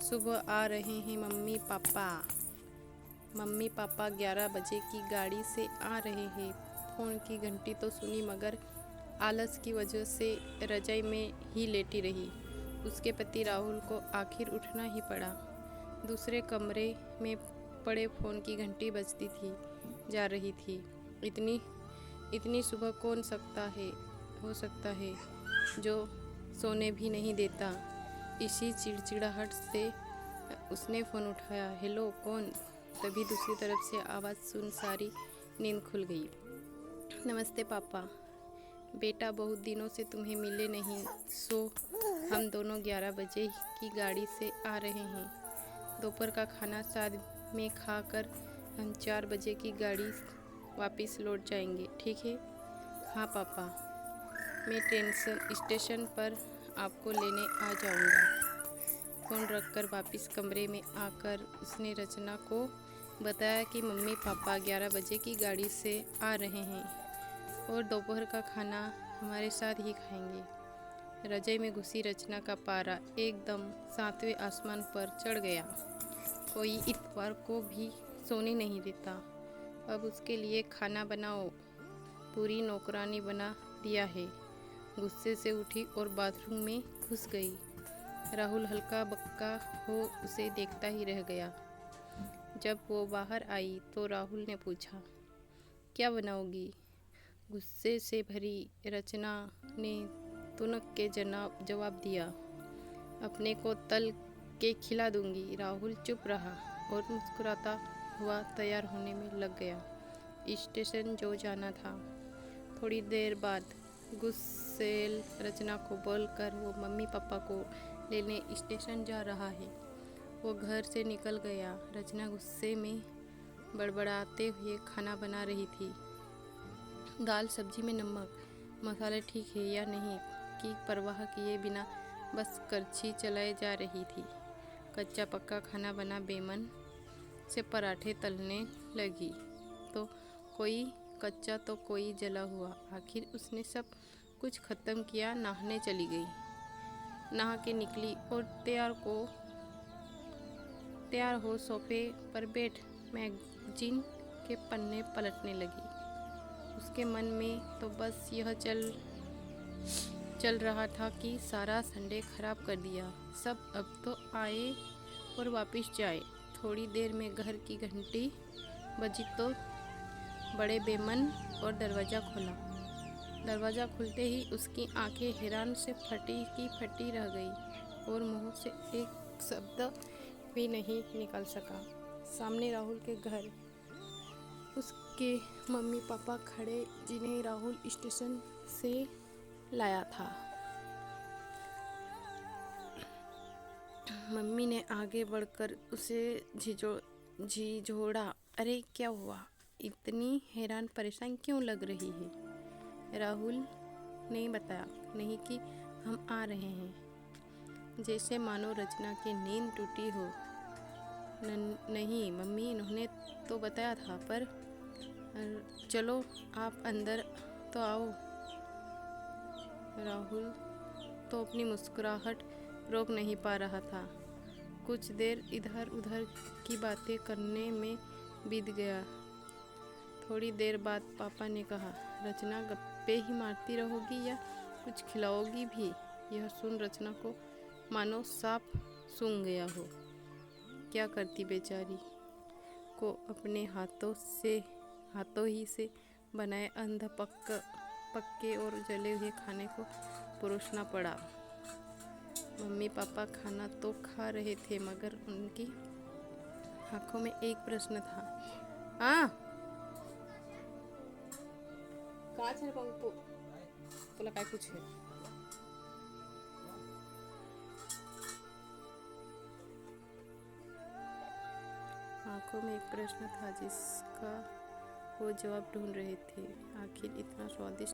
सुबह आ रहे हैं मम्मी पापा। मम्मी पापा 11 बजे की गाड़ी से आ रहे हैं। फ़ोन की घंटी तो सुनी मगर आलस की वजह से रजाई में ही लेटी रही। उसके पति राहुल को आखिर उठना ही पड़ा। दूसरे कमरे में पड़े फ़ोन की घंटी बजती थी जा रही थी। इतनी सुबह कौन हो सकता है जो सोने भी नहीं देता। इसी चिड़चिड़ाहट से उसने फ़ोन उठाया। हेलो, कौन? तभी दूसरी तरफ से आवाज़ सुन सारी नींद खुल गई। नमस्ते पापा। बेटा, बहुत दिनों से तुम्हें मिले नहीं, सो हम दोनों 11 बजे की गाड़ी से आ रहे हैं। दोपहर का खाना साथ में खाकर हम 4 बजे की गाड़ी वापस लौट जाएंगे, ठीक है? हाँ पापा, मैं स्टेशन पर आपको लेने आ जाऊंगा। फ़ोन रखकर वापस कमरे में आकर उसने रचना को बताया कि मम्मी पापा 11 बजे की गाड़ी से आ रहे हैं और दोपहर का खाना हमारे साथ ही खाएंगे। रजाई में घुसी रचना का पारा एकदम 7वें आसमान पर चढ़ गया। कोई इतवार को भी सोने नहीं देता। अब उसके लिए खाना बनाओ, पूरी नौकरानी बना दिया है। गुस्से से उठी और बाथरूम में घुस गई। राहुल हल्का बक्का हो उसे देखता ही रह गया। जब वो बाहर आई तो राहुल ने पूछा, क्या बनाओगी? गुस्से से भरी रचना ने तुनक के जवाब दिया, अपने को तल के खिला दूंगी। राहुल चुप रहा और मुस्कुराता हुआ तैयार होने में लग गया। स्टेशन जो जाना था। थोड़ी देर बाद गुस्सेल रचना को बोलकर वो मम्मी पापा को लेने स्टेशन जा रहा है। वो घर से निकल गया। रचना गुस्से में बड़बड़ाते हुए खाना बना रही थी। दाल सब्जी में नमक मसाले ठीक है या नहीं की परवाह किए बिना बस करछी चलाए जा रही थी। कच्चा पक्का खाना बना बेमन से पराठे तलने लगी, तो कोई कच्चा तो कोई जला हुआ। आखिर उसने सब कुछ ख़त्म किया। नहाने चली गई। नहा के निकली और तैयार हो सोफे पर बैठ मैगजीन के पन्ने पलटने लगी। उसके मन में तो बस यह चल रहा था कि सारा संडे खराब कर दिया। सब अब तो आए और वापस जाए। थोड़ी देर में घर की घंटी बजी तो बड़े बेमन और दरवाज़ा खुला। दरवाज़ा खुलते ही उसकी आंखें हैरान से फटी की फटी रह गई और मुंह से एक शब्द भी नहीं निकल सका। सामने राहुल के घर उसके मम्मी पापा खड़े, जिन्हें राहुल स्टेशन से लाया था। मम्मी ने आगे बढ़कर उसे झिझोड़ा। अरे क्या हुआ? इतनी हैरान परेशान क्यों लग रही है? राहुल ने बताया नहीं कि हम आ रहे हैं, जैसे मानो रचना की नींद टूटी हो। नहीं मम्मी, इन्होंने तो बताया था, पर चलो आप अंदर तो आओ। राहुल तो अपनी मुस्कुराहट रोक नहीं पा रहा था। कुछ देर इधर उधर की बातें करने में बीत गया। थोड़ी देर बाद पापा ने कहा, रचना गप्पे ही मारती रहोगी या कुछ खिलाओगी भी? यह सुन रचना को मानो सांप सूंघ गया हो। क्या करती बेचारी को अपने हाथों ही से बनाए पक्के और जले हुए खाने को परोसना पड़ा। मम्मी पापा खाना तो खा रहे थे मगर उनकी आंखों में एक प्रश्न था। काच है पंपू, तुला काय कुछ है? आंखों में एक प्रश्न था जिसका वो जवाब ढूंढ रहे थे। आखिर इतना स्वादिष्ट